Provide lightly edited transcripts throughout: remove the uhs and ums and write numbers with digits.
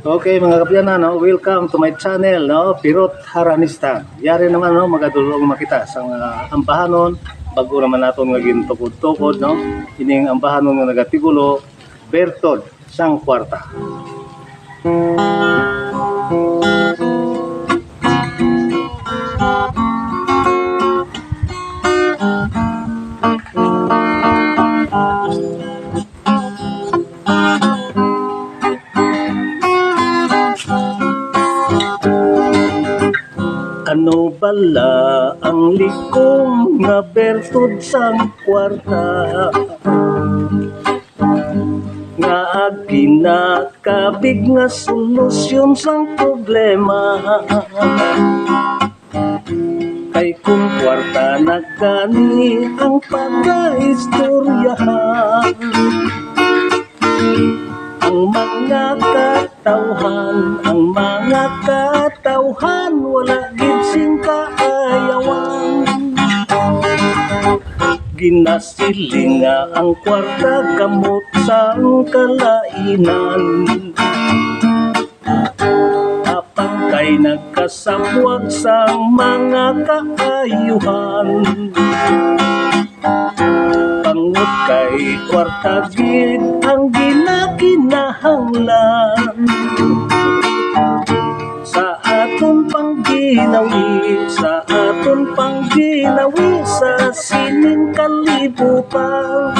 Okay mga kapyana, no? Welcome to my channel, no? Pirot Haranista. Yari naman, no? Magadulong makita sa ambahanon bago naman naton nga gintukod-tukod, no? Ining ambahanon nga nagatigulo Bertod sang kwarta. Ano bala ang likom nga Bertod sang kwarta nga ginakabig nga solusyon sang problema kay kung kwarta na kani ang pagkaistoryahan ang mga katawhan wala gid sing kaayawan ginasiling nga ang kwarta kamot sang kalainan apang kay nagkasabwag sang mga kaayuhan pangut kay kwarta gid ang ginakinahanglan sa aton pangginawi sa sining kalibutan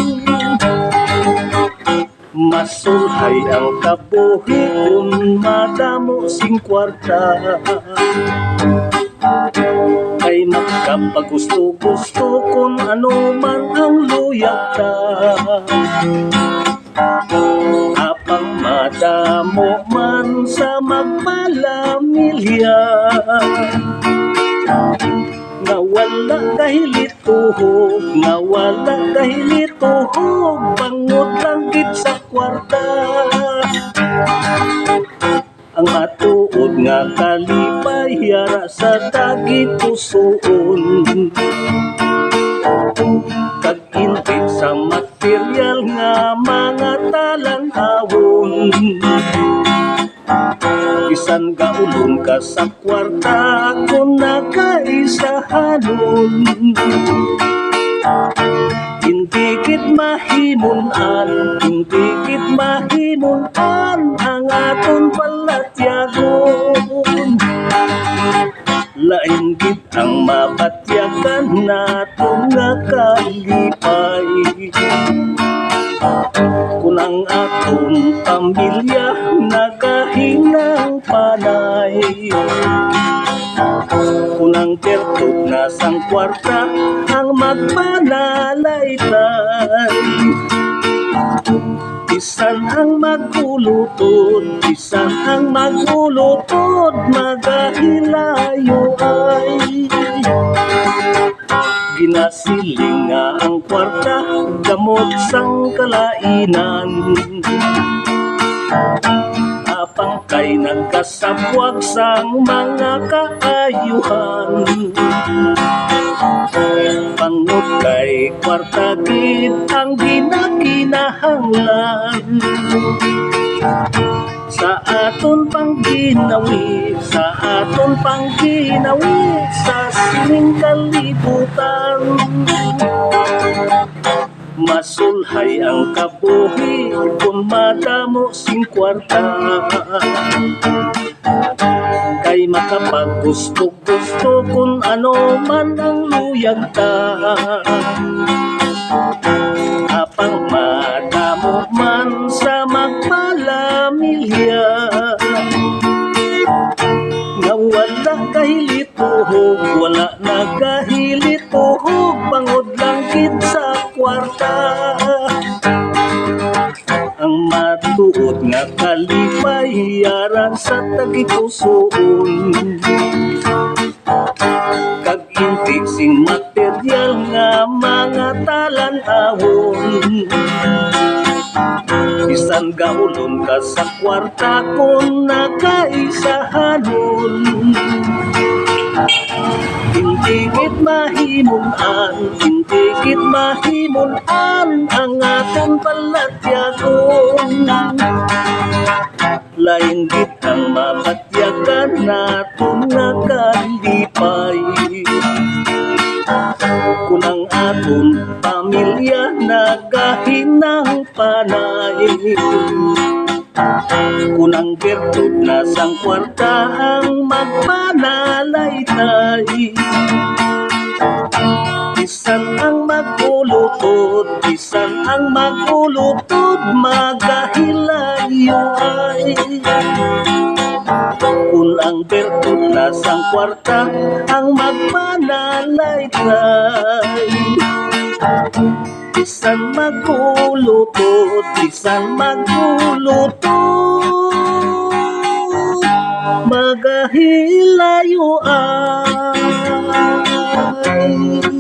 masulhay ang kabuhi kung madamo sing kwarta kay magkapagusto-gusto kung ano man ang luyagta apang madamo man sa magpalamilya nga wala kahilituhog bangot lang gid sa kwarta ang atuod nga kalipay yara sa dagit pusoon kag intip sa material nga mga talan-awon bisan gaulong ka sa kwarta kung nakaisahanon hindi gid mahimunan ang aton palatyagon lain gid ang mapatyagan naton nga kalipay kung ang aton pamilya nagahinang panay kung ang Bertod na sang kwarta ang magpanalaytay bisan ang magulutod magahilayo ay ginasiling nga ang kwarta gamot sang kalainan apang kay nagkasabwag sang mga kaayuhan pangut kay kwarta gid ang ginakinahanglan sa aton pangginawi sa sining kalibutan masulhay ang kabuhi kung madamo sing kwarta kay makapaggusto-gusto kung ano man ang luyagta apang madamo man sa magpalamilya nga wala nagahilituhog bangod lang gid sa kwarta ang matuod nga kalipay yaran sa tagikusoon kag inti sing material nga mga talan-awon bisan gaulon ka sa kwarta kung nakaisahanon Hindi gid mahimunan, hindi gid mahimunan ang aton palatyagon. Lain gid ang mapatyagan naton nga kalipay. Kung ang aton pamilya nagahinang panay, kung ang bertud na sang kwarta ang magpanalaytay. Bisan ang magulutod, bisan ang magulutod, magahilayo ay. Kung ang bertud na sang kwarta ang magpanalaytay. Bisan magulutod, bisan magulutod, magahilayo ay.